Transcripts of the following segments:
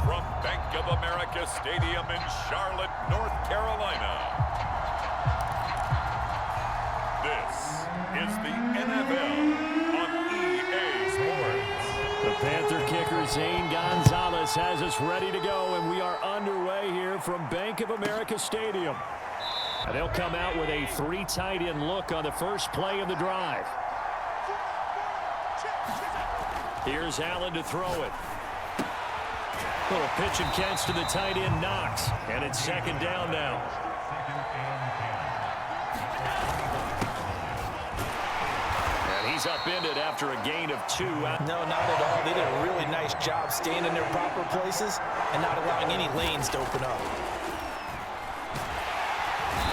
From Bank of America Stadium in Charlotte, North Carolina, this is the NFL on EA Sports. The Panther kicker Zane Gonzalez has us ready to go, and we are underway here from Bank of America Stadium. And they'll come out with a 3 tight end look on the first play of the drive. Here's Allen to throw it. Little pitch and catch to the tight end, Knox. And it's second down now. And he's upended after a gain of 2. No, not at all. They did a really nice job staying in their proper places and not allowing any lanes to open up.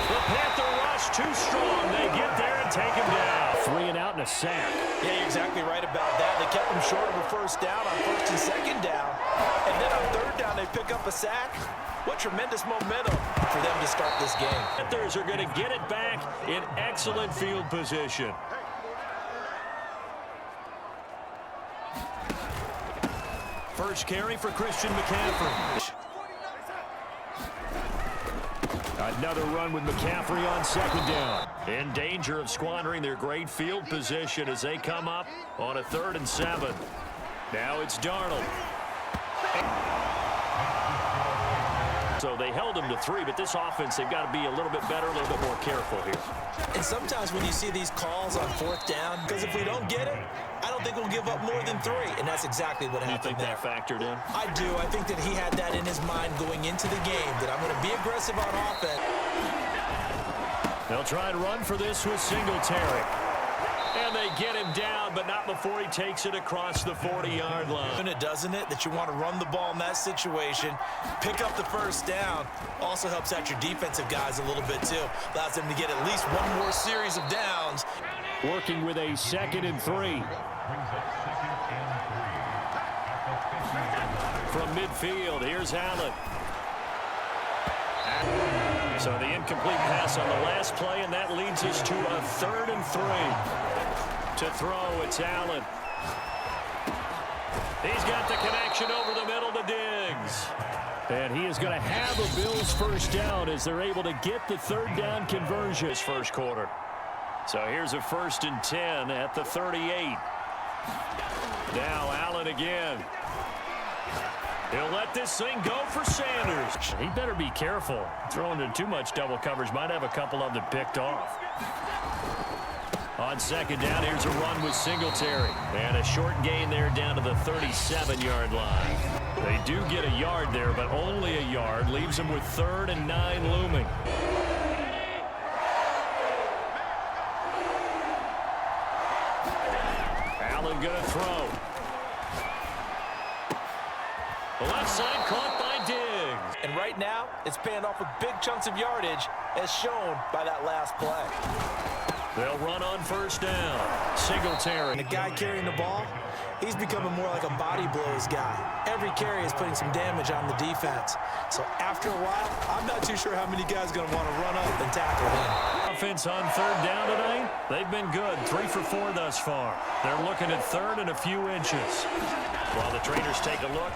The Panther rush too strong. They get there and take him down. 3 and out and a sack. Yeah, you're exactly right about that. They kept him short of a first down on first and second down. And then on third down, they pick up a sack. What tremendous momentum for them to start this game. Panthers are going to get it back in excellent field position. First carry for Christian McCaffrey. Another run with McCaffrey on second down. In danger of squandering their great field position as they come up on a 3rd and 7. Now it's Darnold. So they held him to 3, but this offense, they've got to be a little bit better, a little bit more careful here. And sometimes when you see these calls on 4th down, because if we don't get it, I don't think we'll give up more than 3. And that's exactly what happened. You think that factored in? I do. I think that he had that in his mind going into the game, that I'm going to be aggressive on offense. They'll try and run for this with Singletary. And they get him down, but not before he takes it across the 40-yard line. Doesn't it, that you want to run the ball in that situation, pick up the first down, also helps out your defensive guys a little bit too. Allows them to get at least one more series of downs. Working with a 2nd and 3. From midfield, here's Allen. So the incomplete pass on the last play, and that leads us to a 3rd and 3. To throw, it's Allen. He's got the connection over the middle to Diggs. And he is going to have a Bills first down as they're able to get the 3rd down conversion this first quarter. So here's a 1st and 10 at the 38. Now Allen again. He'll let this thing go for Sanders. He better be careful. Throwing into too much double coverage might have a couple of them picked off. On second down, here's a run with Singletary. And a short gain there down to the 37-yard line. They do get a yard there, but only a yard. Leaves them with 3rd and 9 looming. Allen gonna throw. The left side caught by Diggs. And right now, it's paying off with big chunks of yardage, as shown by that last play. They'll run on first down. Singletary. And the guy carrying the ball, he's becoming more like a body blows guy. Every carry is putting some damage on the defense. So after a while, I'm not too sure how many guys are going to want to run up and tackle him. Offense on 3rd down tonight, they've been good. 3 for 4 thus far. They're looking at 3rd and a few inches. While the trainers take a look,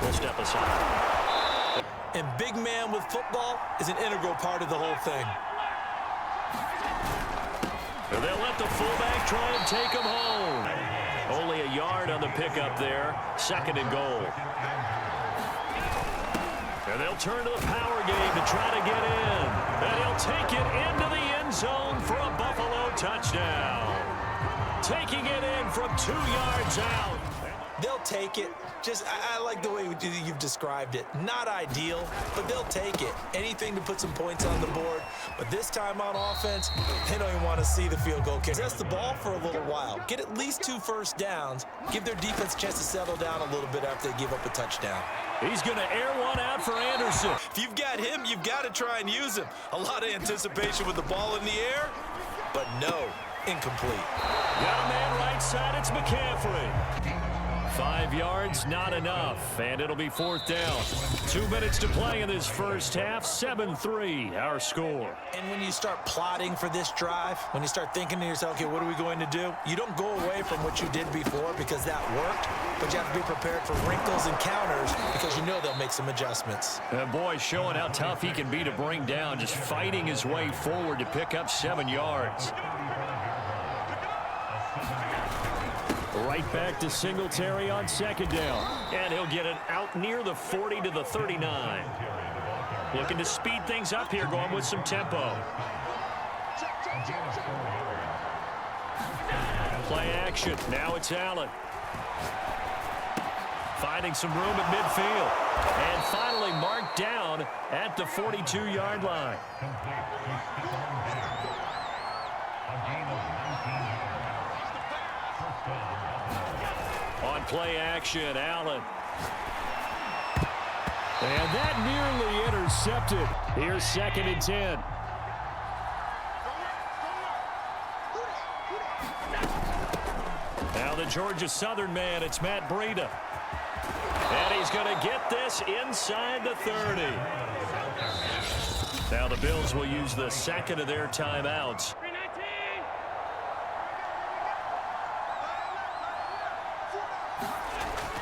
we'll step aside. And big man with football is an integral part of the whole thing. They'll let the fullback try and take him home. Only a yard on the pickup there. 2nd and goal. And they'll turn to the power game to try to get in. And he'll take it into the end zone for a Buffalo touchdown. Taking it in from 2 yards out. They'll take it. I like the way you've described it. Not ideal, but they'll take it. Anything to put some points on the board. But this time on offense, they don't even want to see the field goal kick. Possess the ball for a little while. Get at least 2 first downs. Give their defense a chance to settle down a little bit after they give up a touchdown. He's going to air one out for Anderson. If you've got him, you've got to try and use him. A lot of anticipation with the ball in the air, but no, incomplete. Got a man right side, it's McCaffrey. 5 yards, not enough, and it'll be 4th down. 2 minutes to play in this first half, 7-3, our score. And when you start plotting for this drive, when you start thinking to yourself, okay, what are we going to do? You don't go away from what you did before because that worked. but you have to be prepared for wrinkles and counters because you know they'll make some adjustments. And boy, showing how tough he can be to bring down, just fighting his way forward to pick up 7 yards. Right back to Singletary on second down. And he'll get it out near the 40 to the 39. Looking to speed things up here, going with some tempo. Play action. Now it's Allen. Finding some room at midfield. And finally marked down at the 42-yard line. On play action, Allen. And that nearly intercepted. Here's 2nd and 10. Now the Georgia Southern man, it's Matt Breida. And he's going to get this inside the 30. Now the Bills will use the second of their timeouts.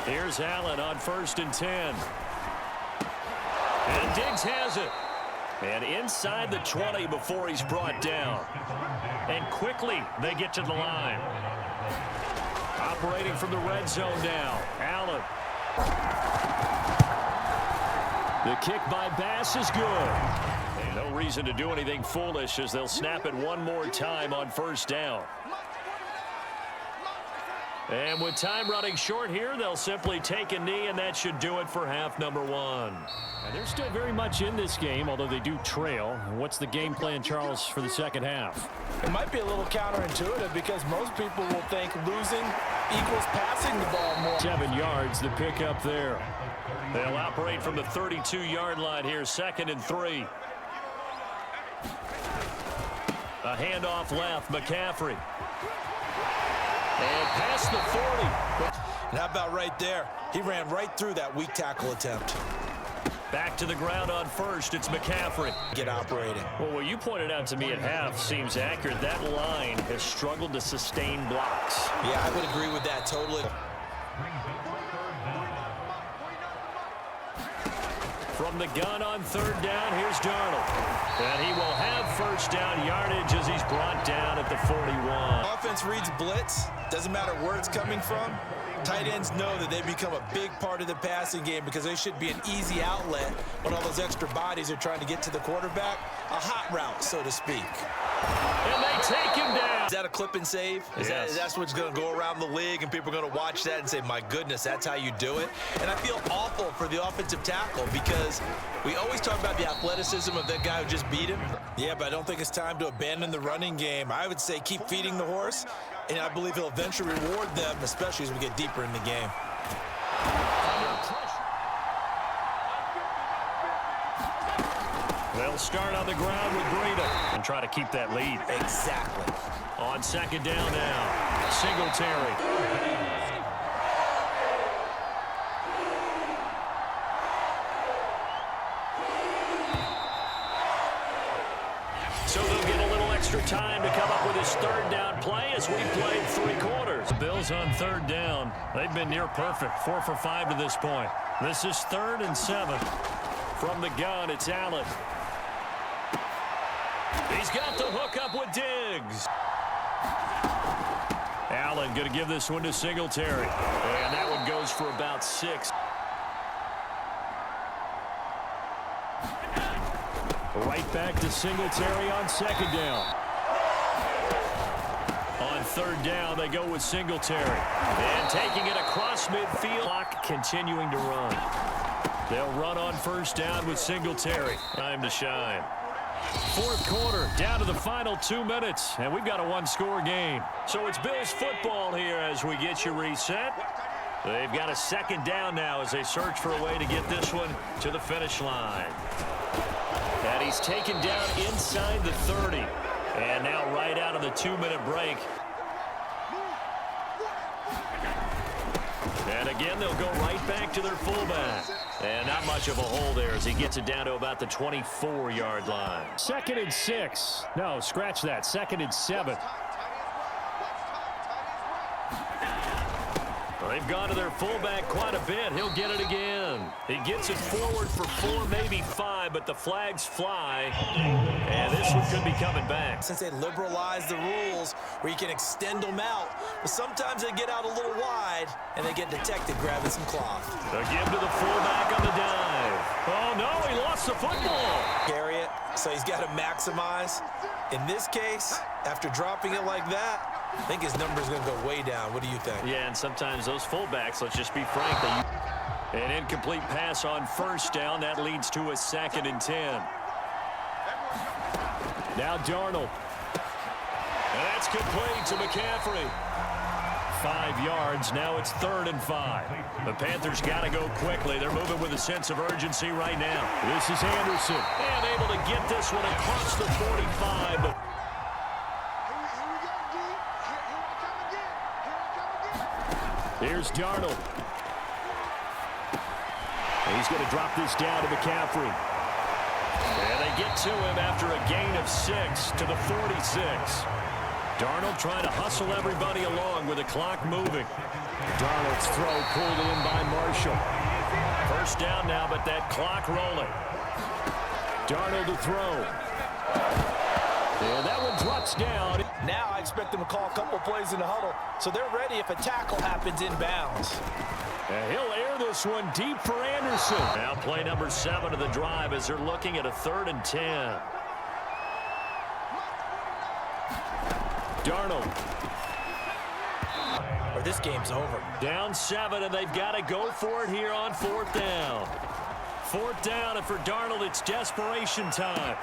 Here's Allen on 1st and 10. And Diggs has it. And inside the 20 before he's brought down. And quickly they get to the line. Operating from the red zone now. Allen. The kick by Bass is good. And no reason to do anything foolish as they'll snap it one more time on 1st down. And with time running short here, they'll simply take a knee, and that should do it for half number 1. And they're still very much in this game, although they do trail. What's the game plan, Charles, for the second half? It might be a little counterintuitive because most people will think losing equals passing the ball more. 7 yards, the pickup there. They'll operate from the 32-yard line here, 2nd and 3. A handoff left, McCaffrey. And past the 40. And how about right there? He ran right through that weak tackle attempt. Back to the ground on 1st. It's McCaffrey. Get operating. Well, what you pointed out to me at half seems accurate. That line has struggled to sustain blocks. Yeah, I would agree with that totally. From the gun on 3rd down, here's Darnold. And he will have 1st down yardage as he's brought down at the 41. Offense reads blitz. Doesn't matter where it's coming from. Tight ends know that they become a big part of the passing game because they should be an easy outlet when all those extra bodies are trying to get to the quarterback. A hot route, so to speak. And they take him down. Is that a clip and save? Yes. That's what's going to go around the league, and people are going to watch that and say, my goodness, that's how you do it. And I feel awful for the offensive tackle because we always talk about the athleticism of that guy who just beat him. Yeah, but I don't think it's time to abandon the running game. I would say keep feeding the horse, and I believe he'll eventually reward them, especially as we get deeper in the game. They'll start on the ground with Breida and try to keep that lead. Exactly. On 2nd down now, Singletary. So they'll get a little extra time to come up with his 3rd down play as we played 3 quarters. The Bills on 3rd down. They've been near perfect, 4 for 5 to this point. This is 3rd and 7. From the gun, it's Allen. He's got the hook up with Diggs. Allen going to give this one to Singletary. And that one goes for about 6. Right back to Singletary on 2nd down. On 3rd down, they go with Singletary. And taking it across midfield. Clock continuing to run. They'll run on 1st down with Singletary. Time to shine. 4th quarter, down to the final 2 minutes, and we've got a 1-score game. So it's Bills football here as we get you reset. They've got a 2nd down now as they search for a way to get this one to the finish line. And he's taken down inside the 30. And now right out of the 2-minute break. And again, they'll go right back to their fullback. And not much of a hole there as he gets it down to about the 24-yard line. 2nd and 6. No, scratch that. 2nd and 7. Well, they've gone to their fullback quite a bit. He'll get it again. He gets it forward for 4, maybe 5, but the flags fly. And this one could be coming back. Since they liberalized the rules where you can extend them out, but sometimes they get out a little wide and they get detected grabbing some cloth. The give to the fullback on the dive. Oh, no, he lost the football. Carry it, so he's got to maximize. In this case, after dropping it like that, I think his number's going to go way down. What do you think? Yeah, and sometimes those fullbacks, let's just be frank, an incomplete pass on first down. That leads to a 2nd and 10. Now Darnold. And that's complete to McCaffrey. 5 yards. Now it's 3rd and 5. The Panthers got to go quickly. They're moving with a sense of urgency right now. This is Anderson. And able to get this one across the 45. But here's Darnold. He's going to drop this down to McCaffrey. And they get to him after a gain of 6 to the 46. Darnold trying to hustle everybody along with the clock moving. Darnold's throw pulled in by Marshall. First down now, but that clock rolling. Darnold to throw. And that one drops down. Now I expect them to call a couple plays in the huddle, so they're ready if a tackle happens inbounds. And he'll air this one deep for Anderson. Now play number 7 of the drive as they're looking at a 3rd and 10. Darnold. Or this game's over. Down 7, and they've got to go for it here on 4th down. 4th down, and for Darnold, it's desperation time.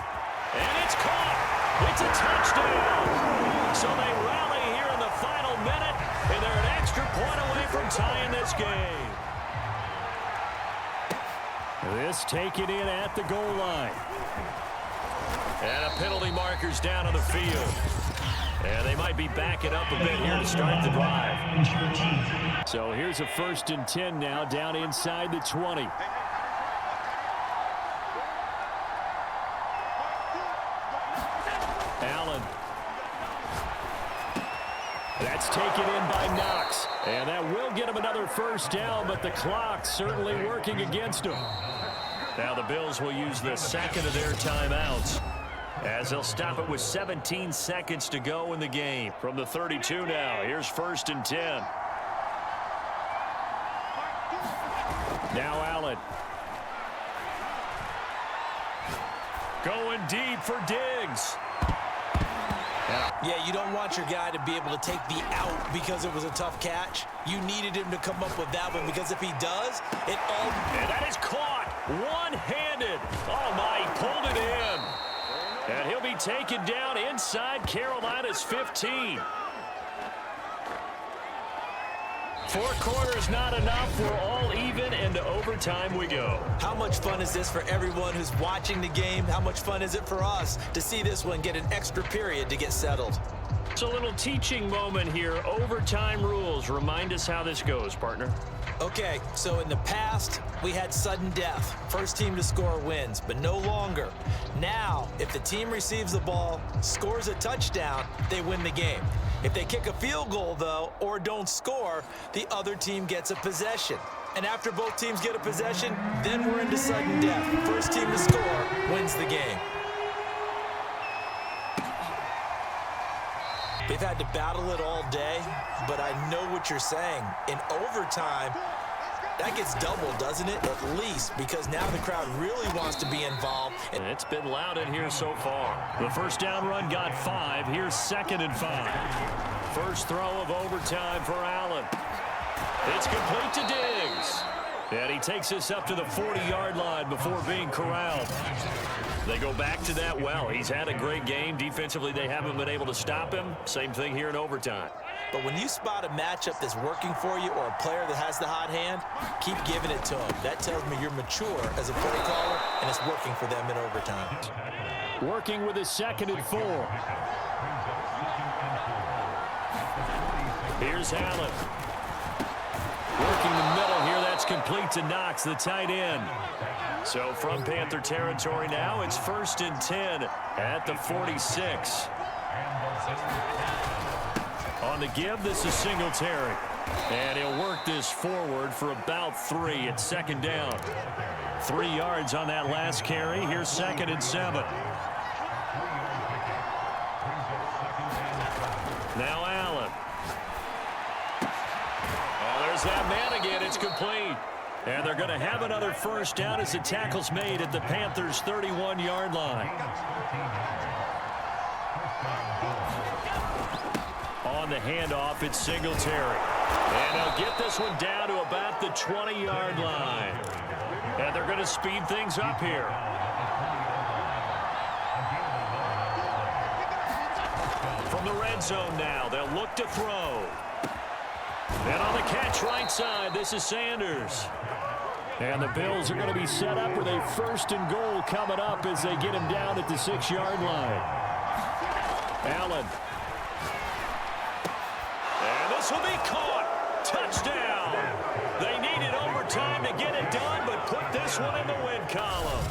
And it's caught. It's a touchdown. So they rally here in the final minute, and they're an extra point away from tying this game. This taken in at the goal line. And a penalty marker's down on the field. And they might be backing up a bit here to start the drive. So here's a 1st and 10 now, down inside the 20. Allen. That's taken in by Knox. And that will get him another 1st down, but the clock certainly working against him. Now the Bills will use the 2nd of their timeouts, as they'll stop it with 17 seconds to go in the game. From the 32 now, here's 1st and 10. Now Allen. Going deep for Diggs. Yeah, you don't want your guy to be able to take the out because it was a tough catch. You needed him to come up with that one, because if he does, it all... And that is caught one-handed. Oh, my, he pulled it in. And he'll be taken down inside Carolina's 15. 4 quarters not enough. We're all even, and to overtime we go. How much fun is this for everyone who's watching the game? How much fun is it for us to see this one get an extra period to get settled? It's a little teaching moment here. Overtime rules. Remind us how this goes, partner. Okay, so in the past, we had sudden death. First team to score wins, but no longer. Now, if the team receives the ball, scores a touchdown, they win the game. If they kick a field goal, though, or don't score, the other team gets a possession. And after both teams get a possession, then we're into sudden death. First team to score wins the game. They've had to battle it all day, but I know what you're saying. In overtime, that gets doubled, doesn't it? At least, because now the crowd really wants to be involved. And it's been loud in here so far. The 1st down run got 5. Here's 2nd and 5. First throw of overtime for Allen. It's complete to Diggs. And he takes us up to the 40-yard line before being corralled. They go back to that well. He's had a great game. Defensively, they haven't been able to stop him. Same thing here in overtime. But when you spot a matchup that's working for you, or a player that has the hot hand, keep giving it to him. That tells me you're mature as a play caller, and it's working for them in overtime. Working with a 2nd and 4. Here's Allen. Working the middle here. That's complete to Knox, the tight end. So from Panther territory now, it's 1st and 10 at the 46. On the give, this is Singletary. And he'll work this forward for about 3. It's second down. 3 yards on that last carry. Here's 2nd and 7. Now Allen. Oh, there's that man again. It's complete. And they're going to have another first down as the tackle's made at the Panthers' 31-yard line. On the handoff, it's Singletary. And they'll get this one down to about the 20-yard line. And they're going to speed things up here. From the red zone now, they'll look to throw. And on the catch right side, this is Sanders. And the Bills are going to be set up with a 1st and goal coming up as they get him down at the 6-yard line. Allen. And this will be caught. Touchdown. They needed overtime to get it done, but put this one in the win column.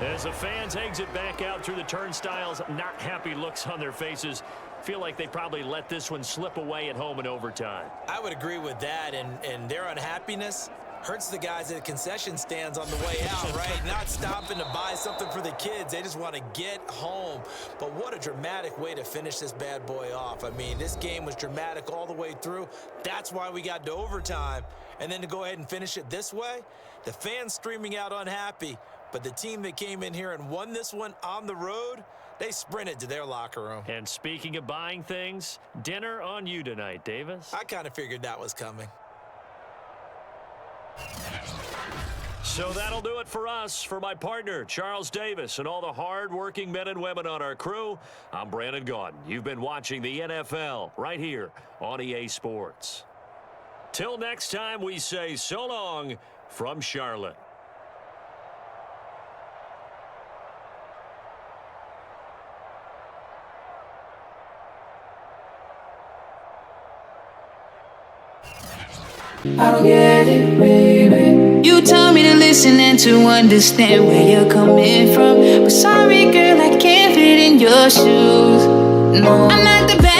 As the fans exit back out through the turnstiles, not happy looks on their faces. Feel like they probably let this one slip away at home in overtime. I would agree with that, and their unhappiness hurts the guys at the concession stands on the way out, right? Not stopping to buy something for the kids. They just want to get home. But what a dramatic way to finish this bad boy off. I mean, this game was dramatic all the way through. That's why we got to overtime. And then to go ahead and finish it this way, the fans streaming out unhappy. But the team that came in here and won this one on the road, they sprinted to their locker room. And speaking of buying things, dinner on you tonight, Davis. I kind of figured that was coming. So that'll do it for us. For my partner, Charles Davis, and all the hard-working men and women on our crew, I'm Brandon Gaudin. You've been watching the NFL right here on EA Sports. Till next time, we say so long from Charlotte. I don't get it, baby. You tell me to listen and to understand where you're coming from. But sorry, girl, I can't fit in your shoes. No, I'm not the best.